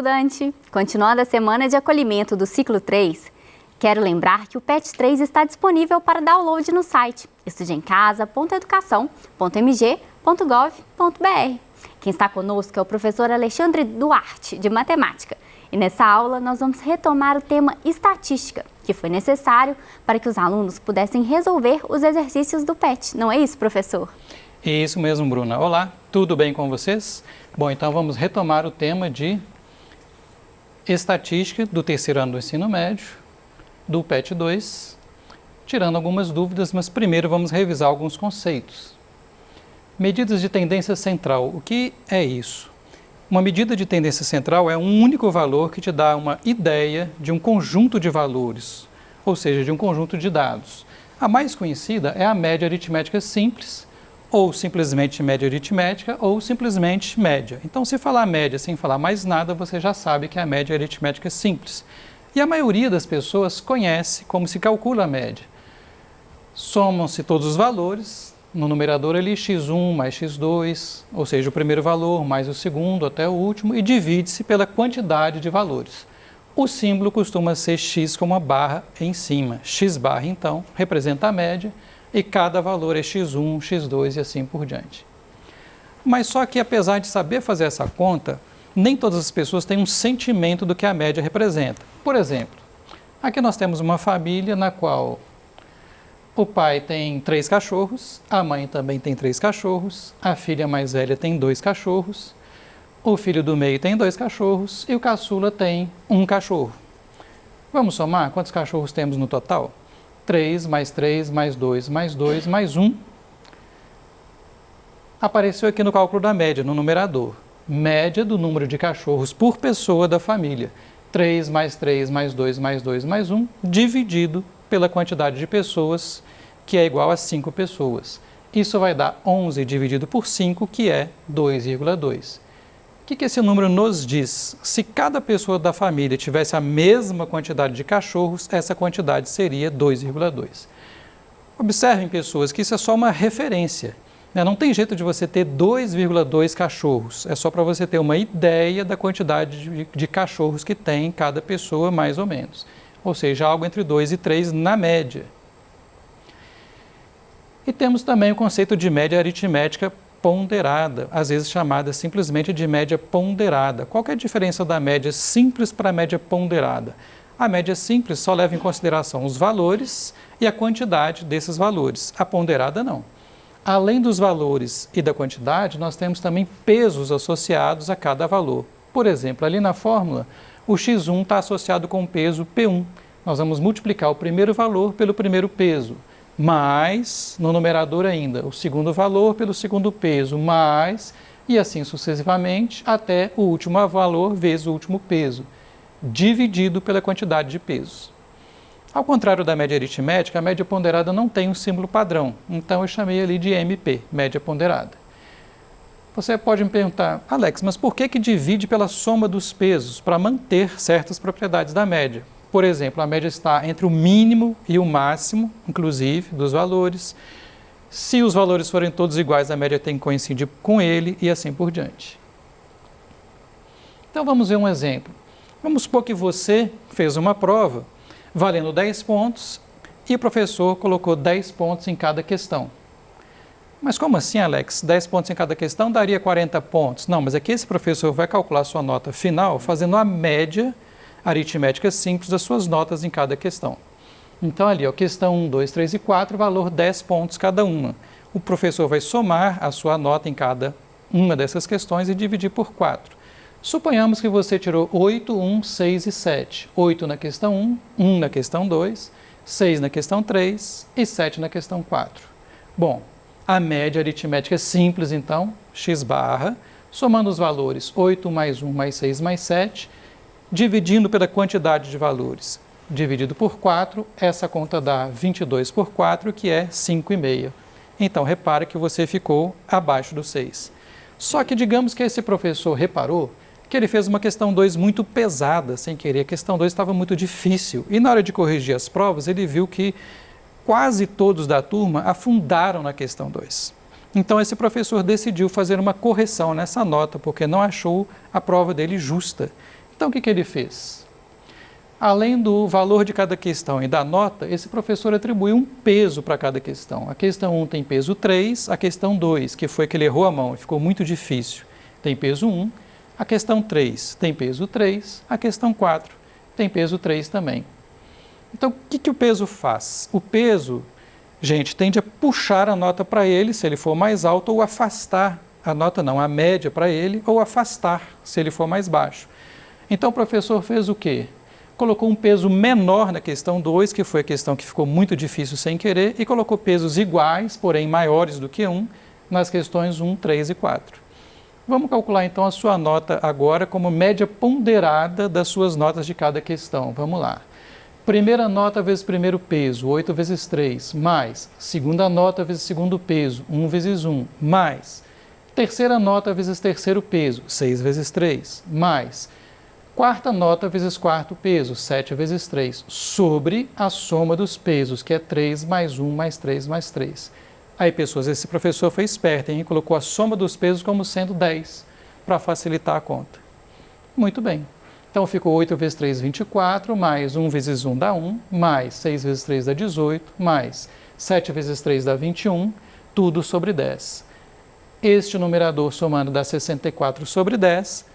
estudante! Continuando a semana de acolhimento do ciclo 3, quero lembrar que o PET 3 está disponível para download no site estudeemcasa.educação.mg.gov.br. Quem está conosco é o professor Alexandre Duarte, de Matemática. E nessa aula nós vamos retomar o tema estatística, que foi necessário para que os alunos pudessem resolver os exercícios do PET. Não é isso, professor? Isso mesmo, Bruna. Olá, tudo bem com vocês? Bom, então vamos retomar o tema de estatística do terceiro ano do ensino médio, do PET 2, tirando algumas dúvidas, mas primeiro vamos revisar alguns conceitos. Medidas de tendência central, o que é isso? Uma medida de tendência central é um único valor que te dá uma ideia de um conjunto de valores, ou seja, de um conjunto de dados. A mais conhecida é a média aritmética simples, ou simplesmente média aritmética, ou simplesmente média. Então, se falar média sem falar mais nada, você já sabe que é a média aritmética simples. E a maioria das pessoas conhece como se calcula a média. Somam-se todos os valores, no numerador ali x1 mais x2, ou seja, o primeiro valor mais o segundo até o último, e divide-se pela quantidade de valores. O símbolo costuma ser x com uma barra em cima. X barra, então, representa a média, e cada valor é x1, x2 e assim por diante. Mas só que, apesar de saber fazer essa conta, nem todas as pessoas têm um sentimento do que a média representa. Por exemplo, aqui nós temos uma família na qual o pai tem 3 cachorros, a mãe também tem 3 cachorros, a filha mais velha tem 2 cachorros, o filho do meio tem 2 cachorros e o caçula tem 1 cachorro. Vamos somar quantos cachorros temos no total? 3 mais 3 mais 2 mais 2 mais 1. Apareceu aqui no cálculo da média, no numerador. Média do número de cachorros por pessoa da família. 3 mais 3 mais 2 mais 2 mais 1, dividido pela quantidade de pessoas, que é igual a 5 pessoas. Isso vai dar 11 dividido por 5, que é 2,2. O que esse número nos diz? Se cada pessoa da família tivesse a mesma quantidade de cachorros, essa quantidade seria 2,2. Observem, pessoas, que isso é só uma referência. Não tem jeito de você ter 2,2 cachorros. É só para você ter uma ideia da quantidade de cachorros que tem cada pessoa, mais ou menos. Ou seja, algo entre 2 e 3 na média. E temos também o conceito de média aritmética ponderada, às vezes chamada simplesmente de média ponderada. Qual que é a diferença da média simples para a média ponderada? A média simples só leva em consideração os valores e a quantidade desses valores. A ponderada não. Além dos valores e da quantidade, nós temos também pesos associados a cada valor. Por exemplo, ali na fórmula, o x1 está associado com o peso P1. Nós vamos multiplicar o primeiro valor pelo primeiro peso, mais, no numerador ainda, o segundo valor pelo segundo peso, mais, e assim sucessivamente, até o último valor vezes o último peso, dividido pela quantidade de pesos. Ao contrário da média aritmética, a média ponderada não tem um símbolo padrão, então eu chamei ali de MP, média ponderada. Você pode me perguntar, Alex, mas por que divide pela soma dos pesos para manter certas propriedades da média? Por exemplo, a média está entre o mínimo e o máximo, inclusive, dos valores. Se os valores forem todos iguais, a média tem que coincidir com ele e assim por diante. Então vamos ver um exemplo. Vamos supor que você fez uma prova valendo 10 pontos e o professor colocou 10 pontos em cada questão. Mas como assim, Alex? 10 pontos em cada questão daria 40 pontos? Não, mas é que esse professor vai calcular sua nota final fazendo a média aritmética simples das suas notas em cada questão. Então ali, ó, questão 1, 2, 3 e 4, valor 10 pontos cada uma. O professor vai somar a sua nota em cada uma dessas questões e dividir por 4. Suponhamos que você tirou 8, 1, 6 e 7. 8 na questão 1, 1 na questão 2, 6 na questão 3 e 7 na questão 4. Bom, a média aritmética é simples, então, x barra, somando os valores 8 mais 1 mais 6 mais 7, dividindo pela quantidade de valores, dividido por 4, essa conta dá 22 por 4, que é 5,5. Então, repare que você ficou abaixo do 6. Só que digamos que esse professor reparou que ele fez uma questão 2 muito pesada, sem querer. A questão 2 estava muito difícil. E na hora de corrigir as provas, ele viu que quase todos da turma afundaram na questão 2. Então, esse professor decidiu fazer uma correção nessa nota, porque não achou a prova dele justa. Então, o que ele fez? Além do valor de cada questão e da nota, esse professor atribuiu um peso para cada questão. A questão 1 tem peso 3, a questão 2, que foi que ele errou a mão e ficou muito difícil, tem peso 1, a questão 3 tem peso 3, a questão 4 tem peso 3 também. Então, o que o peso faz? O peso, gente, tende a puxar a nota para ele, se ele for mais alto, ou afastar a nota, não, a média para ele, ou afastar, se ele for mais baixo. Então, o professor fez o quê? Colocou um peso menor na questão 2, que foi a questão que ficou muito difícil sem querer, e colocou pesos iguais, porém maiores do que 1, nas questões 1, 3 e 4. Vamos calcular então a sua nota agora como média ponderada das suas notas de cada questão. Vamos lá. Primeira nota vezes primeiro peso, 8 vezes 3, mais. Segunda nota vezes segundo peso, 1 vezes 1, mais. Terceira nota vezes terceiro peso, 6 vezes 3, mais. Quarta nota vezes quarto peso, 7 vezes 3, sobre a soma dos pesos, que é 3 mais 1 mais 3 mais 3. Aí, pessoas, esse professor foi esperto, hein? Colocou a soma dos pesos como sendo 10, para facilitar a conta. Muito bem. Então, ficou 8 vezes 3, 24, mais 1 vezes 1 dá 1, mais 6 vezes 3 dá 18, mais 7 vezes 3 dá 21, tudo sobre 10. Este numerador somando dá 64 sobre 10.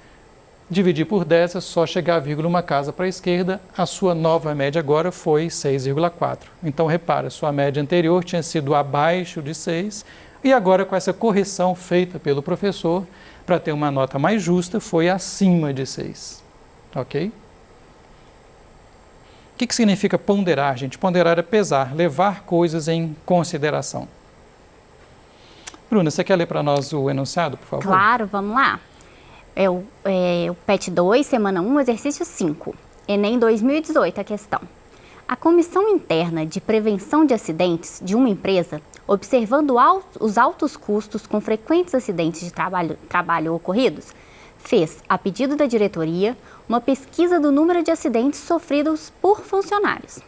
Dividir por 10 é só chegar a vírgula uma casa para a esquerda, a sua nova média agora foi 6,4. Então, repara, sua média anterior tinha sido abaixo de 6, e agora com essa correção feita pelo professor, para ter uma nota mais justa, foi acima de 6. Ok? O que significa ponderar, gente? Ponderar é pesar, levar coisas em consideração. Bruna, você quer ler para nós o enunciado, por favor? Claro, vamos lá. É o PET 2, semana 1, exercício 5. Enem 2018, a questão. A Comissão Interna de Prevenção de Acidentes de uma empresa, observando os altos custos com frequentes acidentes de trabalho ocorridos, fez, a pedido da diretoria, uma pesquisa do número de acidentes sofridos por funcionários.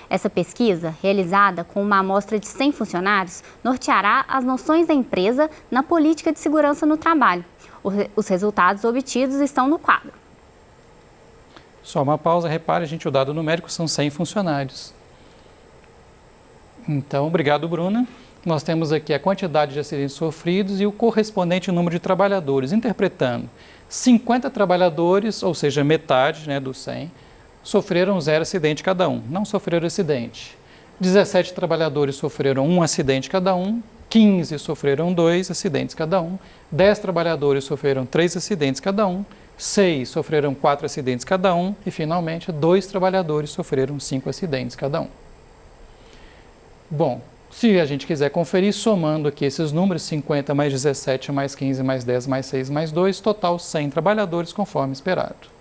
Essa pesquisa, realizada com uma amostra de 100 funcionários, norteará as noções da empresa na política de segurança no trabalho. Os resultados obtidos estão no quadro. Só uma pausa, repare, gente, o dado numérico são 100 funcionários. Então, obrigado, Bruna. Nós temos aqui a quantidade de acidentes sofridos e o correspondente número de trabalhadores, interpretando 50 trabalhadores, ou seja, metade, né, dos 100, sofreram 0 acidente cada um, não sofreram acidente. 17 trabalhadores sofreram 1 acidente cada um, 15 sofreram 2 acidentes cada um, 10 trabalhadores sofreram 3 acidentes cada um, 6 sofreram 4 acidentes cada um e, finalmente, 2 trabalhadores sofreram 5 acidentes cada um. Bom, se a gente quiser conferir, somando aqui esses números, 50 mais 17 mais 15 mais 10 mais 6 mais 2, total 100 trabalhadores, conforme esperado.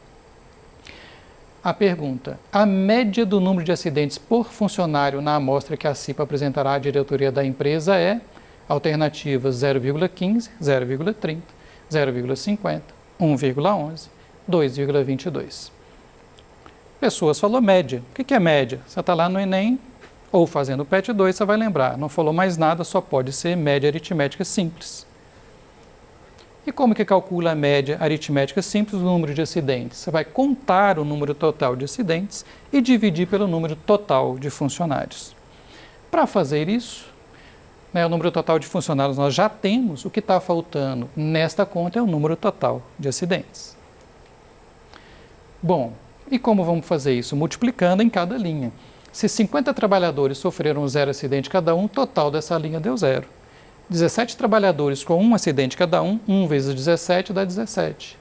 A pergunta: a média do número de acidentes por funcionário na amostra que a CIPA apresentará à diretoria da empresa é alternativas 0,15, 0,30, 0,50, 1,11, 2,22. Pessoas falou média. O que é média? Você está lá no Enem ou fazendo o PET 2, você vai lembrar. Não falou mais nada, só pode ser média aritmética simples. E como que calcula a média aritmética simples do número de acidentes? Você vai contar o número total de acidentes e dividir pelo número total de funcionários. Para fazer isso, o número total de funcionários nós já temos, o que está faltando nesta conta é o número total de acidentes. Bom, e como vamos fazer isso? Multiplicando em cada linha. Se 50 trabalhadores sofreram 0 acidente cada um, o total dessa linha deu 0. 17 trabalhadores com 1 acidente cada um, 1 vezes 17 dá 17.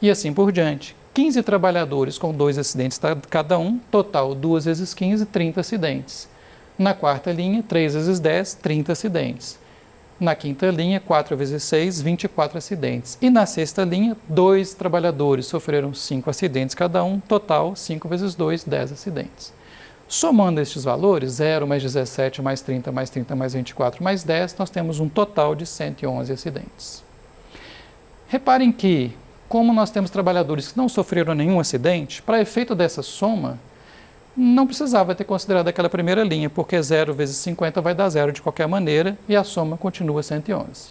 E assim por diante. 15 trabalhadores com 2 acidentes cada um, total 2 vezes 15, 30 acidentes. Na quarta linha, 3 vezes 10, 30 acidentes. Na quinta linha, 4 vezes 6, 24 acidentes. E na sexta linha, 2 trabalhadores sofreram 5 acidentes cada um, total 5 vezes 2, 10 acidentes. Somando estes valores, 0 mais 17 mais 30 mais 30 mais 24 mais 10, nós temos um total de 111 acidentes. Reparem que, como nós temos trabalhadores que não sofreram nenhum acidente, para efeito dessa soma, não precisava ter considerado aquela primeira linha, porque 0 vezes 50 vai dar 0 de qualquer maneira e a soma continua 111.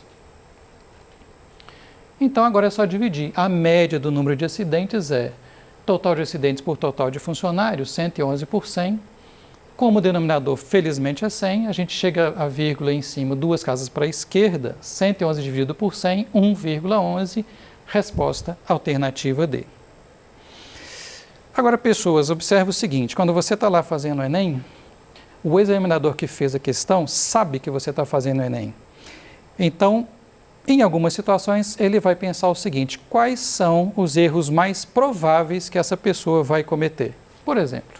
Então agora é só dividir. A média do número de acidentes é total de acidentes por total de funcionários, 111 por 100. Como o denominador, felizmente, é 100, a gente chega a vírgula em cima, duas casas para a esquerda, 111 dividido por 100, 1,11, resposta alternativa D. Agora, pessoas, observe o seguinte, quando você está lá fazendo o Enem, o examinador que fez a questão sabe que você está fazendo o Enem. Então, em algumas situações, ele vai pensar o seguinte, quais são os erros mais prováveis que essa pessoa vai cometer? Por exemplo,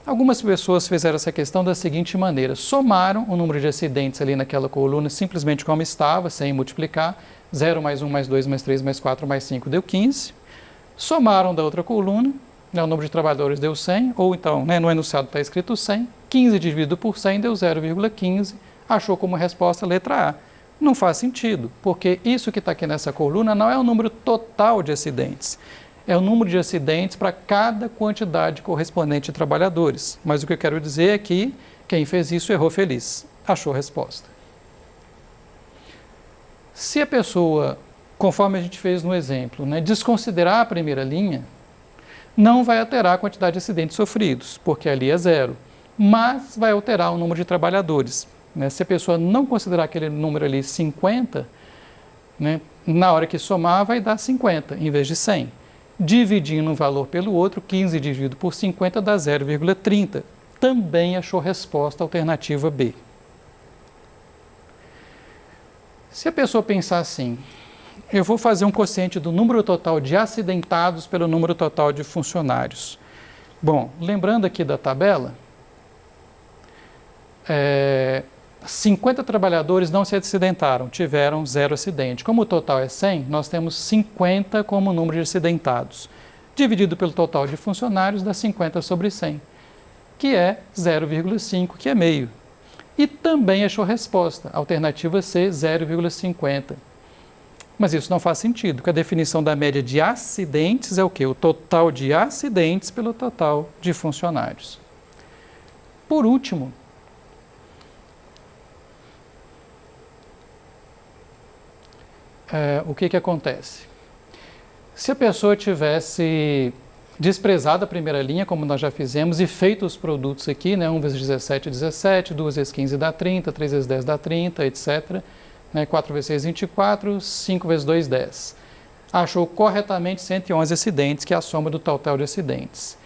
algumas pessoas fizeram essa questão da seguinte maneira, somaram o número de acidentes ali naquela coluna simplesmente como estava, sem multiplicar, 0 mais 1 mais 2 mais 3 mais 4 mais 5 deu 15, somaram da outra coluna, o número de trabalhadores deu 100, ou então no enunciado está escrito 100, 15 dividido por 100 deu 0,15, achou como resposta a letra A. Não faz sentido, porque isso que está aqui nessa coluna não é o número total de acidentes, é o número de acidentes para cada quantidade correspondente de trabalhadores. Mas o que eu quero dizer é que quem fez isso errou feliz, achou a resposta. Se a pessoa, conforme a gente fez no exemplo, desconsiderar a primeira linha, não vai alterar a quantidade de acidentes sofridos, porque ali é 0, mas vai alterar o número de trabalhadores. Se a pessoa não considerar aquele número ali 50, na hora que somar vai dar 50 em vez de 100. Dividindo um valor pelo outro, 15 dividido por 50 dá 0,30. Também achou resposta alternativa B. Se a pessoa pensar assim, eu vou fazer um quociente do número total de acidentados pelo número total de funcionários. Bom, lembrando aqui da tabela, 50 trabalhadores não se acidentaram, tiveram 0 acidente. Como o total é 100, nós temos 50 como número de acidentados. Dividido pelo total de funcionários dá 50 sobre 100, que é 0,5, que é meio. E também achou resposta, alternativa C, 0,50. Mas isso não faz sentido, porque a definição da média de acidentes é o quê? O total de acidentes pelo total de funcionários. Por último, o que acontece? Se a pessoa tivesse desprezado a primeira linha, como nós já fizemos, e feito os produtos aqui, 1 vezes 17, 17, 2 vezes 15 dá 30, 3 vezes 10 dá 30, etc., 4 vezes 6, 24, 5 vezes 2, 10. Achou corretamente 111 acidentes, que é a soma do total de acidentes.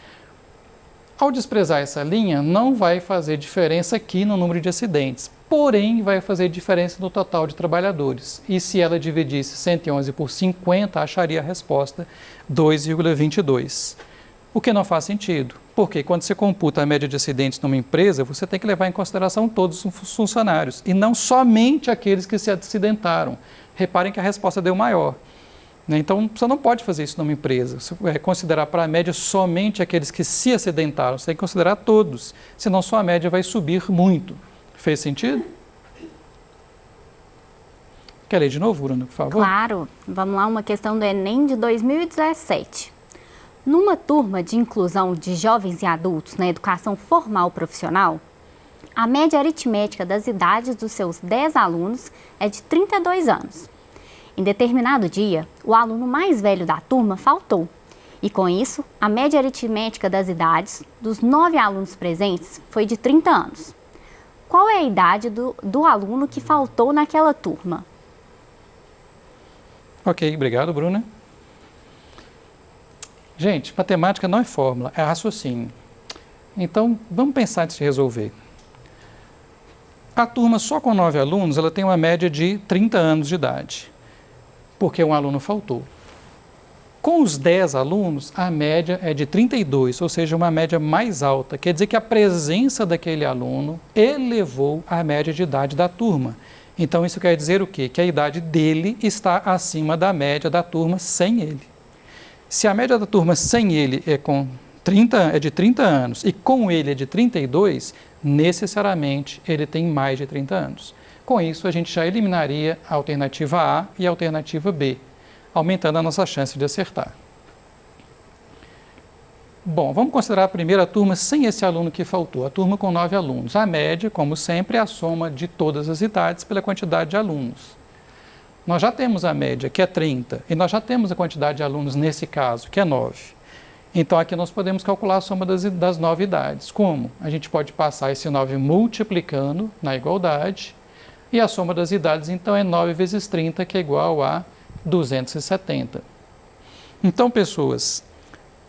Ao desprezar essa linha, não vai fazer diferença aqui no número de acidentes, porém vai fazer diferença no total de trabalhadores. E se ela dividisse 111 por 50, acharia a resposta 2,22. O que não faz sentido, porque quando você computa a média de acidentes numa empresa, você tem que levar em consideração todos os funcionários, e não somente aqueles que se acidentaram. Reparem que a resposta deu maior. Então, você não pode fazer isso numa empresa, você vai considerar para a média somente aqueles que se acidentaram, você tem que considerar todos, senão sua média vai subir muito. Fez sentido? Quer ler de novo, Bruna, por favor? Claro. Vamos lá, uma questão do Enem de 2017. Numa turma de inclusão de jovens e adultos na educação formal profissional, a média aritmética das idades dos seus 10 alunos é de 32 anos. Em determinado dia, o aluno mais velho da turma faltou. E com isso, a média aritmética das idades dos 9 alunos presentes foi de 30 anos. Qual é a idade do aluno que faltou naquela turma? Ok, obrigado, Bruna. Gente, matemática não é fórmula, é raciocínio. Então, vamos pensar antes de resolver. A turma só com 9 alunos, ela tem uma média de 30 anos de idade, porque um aluno faltou. Com os 10 alunos, a média é de 32, ou seja, uma média mais alta. Quer dizer que a presença daquele aluno elevou a média de idade da turma. Então, isso quer dizer o quê? Que a idade dele está acima da média da turma sem ele. Se a média da turma sem ele é de 30 anos e com ele é de 32, necessariamente ele tem mais de 30 anos. Com isso, a gente já eliminaria a alternativa A e a alternativa B, aumentando a nossa chance de acertar. Bom, vamos considerar a primeira turma sem esse aluno que faltou, a turma com 9 alunos. A média, como sempre, é a soma de todas as idades pela quantidade de alunos. nós já temos a média, que é 30, e nós já temos a quantidade de alunos nesse caso, que é 9. Então, aqui nós podemos calcular a soma das 9 idades. Como? A gente pode passar esse 9 multiplicando na igualdade, e a soma das idades, então, é 9 vezes 30, que é igual a 270. Então, pessoas,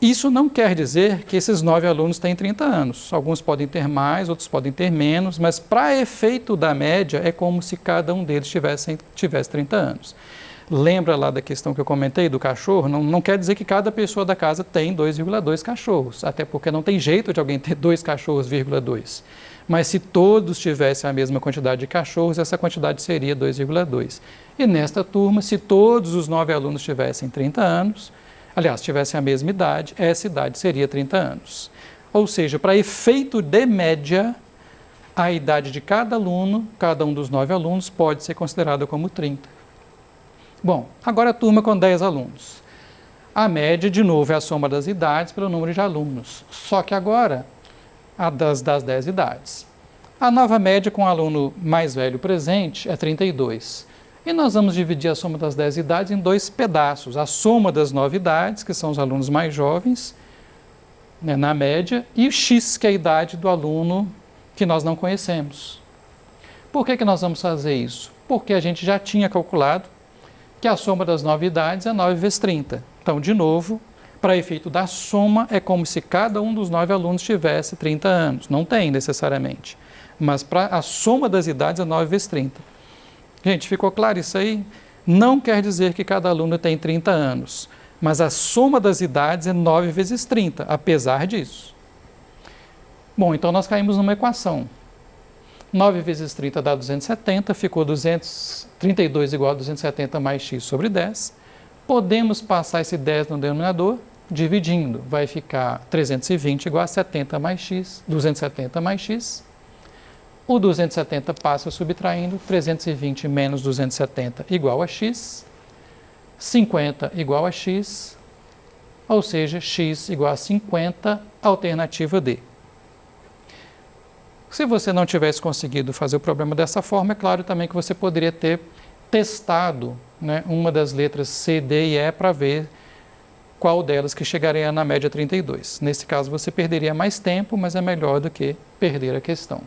isso não quer dizer que esses 9 alunos têm 30 anos. Alguns podem ter mais, outros podem ter menos, mas para efeito da média, é como se cada um deles tivesse 30 anos. Lembra lá da questão que eu comentei do cachorro? Não quer dizer que cada pessoa da casa tem 2,2 cachorros, até porque não tem jeito de alguém ter 2 cachorros, 2. Mas se todos tivessem a mesma quantidade de cachorros, essa quantidade seria 2,2. E nesta turma, se todos os 9 alunos tivessem 30 anos, aliás, tivessem a mesma idade, essa idade seria 30 anos. Ou seja, para efeito de média, a idade de cada aluno, cada um dos 9 alunos, pode ser considerada como 30. Bom, agora a turma com 10 alunos. A média, de novo, é a soma das idades pelo número de alunos. Só que agora, a das 10 idades. A nova média com o aluno mais velho presente é 32. E nós vamos dividir a soma das 10 idades em 2 pedaços. A soma das 9 idades, que são os alunos mais jovens, né, na média, e o x, que é a idade do aluno que nós não conhecemos. Por que nós vamos fazer isso? Porque a gente já tinha calculado que a soma das 9 idades é 9 vezes 30. Então, de novo, para efeito da soma, é como se cada um dos 9 alunos tivesse 30 anos. Não tem necessariamente. Mas para a soma das idades é 9 vezes 30. Gente, ficou claro isso aí? Não quer dizer que cada aluno tem 30 anos. Mas a soma das idades é 9 vezes 30, apesar disso. Bom, então nós caímos numa equação. 9 vezes 30 dá 270, ficou 32 igual a 270 mais x sobre 10. Podemos passar esse 10 no denominador, dividindo. Vai ficar 320 igual a 70 mais x, 270 mais x. O 270 passa subtraindo, 320 menos 270 igual a x. 50 igual a x, ou seja, x igual a 50, alternativa D. Se você não tivesse conseguido fazer o problema dessa forma, é claro também que você poderia ter testado, né, uma das letras C, D e E para ver qual delas que chegaria na média 32. Nesse caso, você perderia mais tempo, mas é melhor do que perder a questão.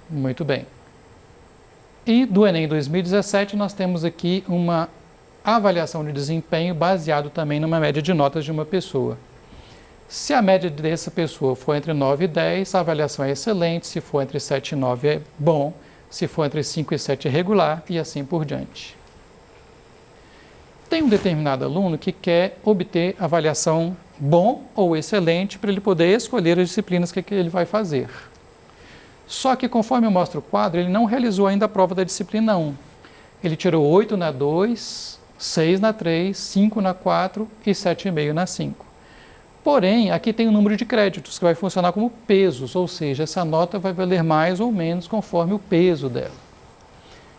Muito bem. E do Enem 2017, nós temos aqui uma avaliação de desempenho baseado também numa média de notas de uma pessoa. Se a média dessa pessoa for entre 9 e 10, a avaliação é excelente. Se for entre 7 e 9 é bom. Se for entre 5 e 7 é regular e assim por diante. Tem um determinado aluno que quer obter avaliação bom ou excelente para ele poder escolher as disciplinas que ele vai fazer. Só que, conforme eu mostro o quadro, ele não realizou ainda a prova da disciplina 1. Ele tirou 8 na 2, 6 na 3, 5 na 4 e 7,5 na 5. Porém, aqui tem o número de créditos, que vai funcionar como pesos, ou seja, essa nota vai valer mais ou menos conforme o peso dela.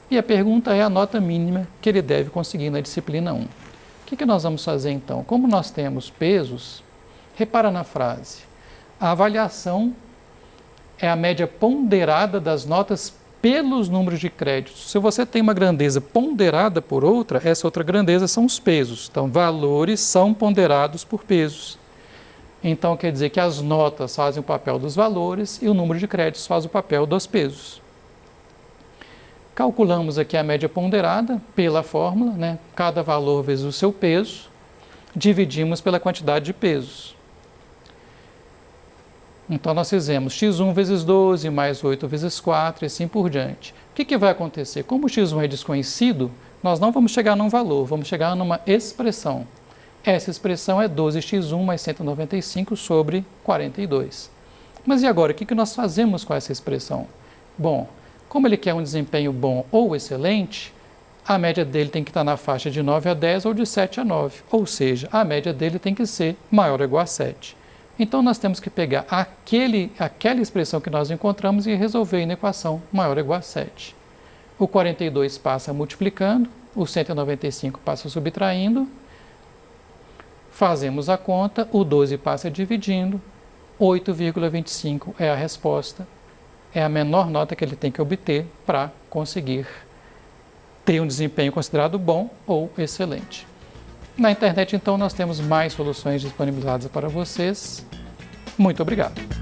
E a pergunta é a nota mínima que ele deve conseguir na disciplina 1. O que nós vamos fazer então? Como nós temos pesos, repara na frase. A avaliação é a média ponderada das notas pelos números de créditos. Se você tem uma grandeza ponderada por outra, essa outra grandeza são os pesos. Então, valores são ponderados por pesos. Então, quer dizer que as notas fazem o papel dos valores e o número de créditos faz o papel dos pesos. Calculamos aqui a média ponderada pela fórmula, né? Cada valor vezes o seu peso, dividimos pela quantidade de pesos. Então, nós fizemos x1 vezes 12, mais 8 vezes 4 e assim por diante. O que vai acontecer? Como o x1 é desconhecido, nós não vamos chegar num valor, vamos chegar numa expressão. Essa expressão é 12x1 mais 195 sobre 42. Mas e agora, o que nós fazemos com essa expressão? Bom, como ele quer um desempenho bom ou excelente, a média dele tem que estar na faixa de 9 a 10 ou de 7 a 9. Ou seja, a média dele tem que ser maior ou igual a 7. Então, nós temos que pegar aquela expressão que nós encontramos e resolver na equação maior ou igual a 7. O 42 passa multiplicando, o 195 passa subtraindo, fazemos a conta, o 12 passa dividindo, 8,25 é a resposta. é a menor nota que ele tem que obter para conseguir ter um desempenho considerado bom ou excelente. Na internet, então, nós temos mais soluções disponibilizadas para vocês. Muito obrigado!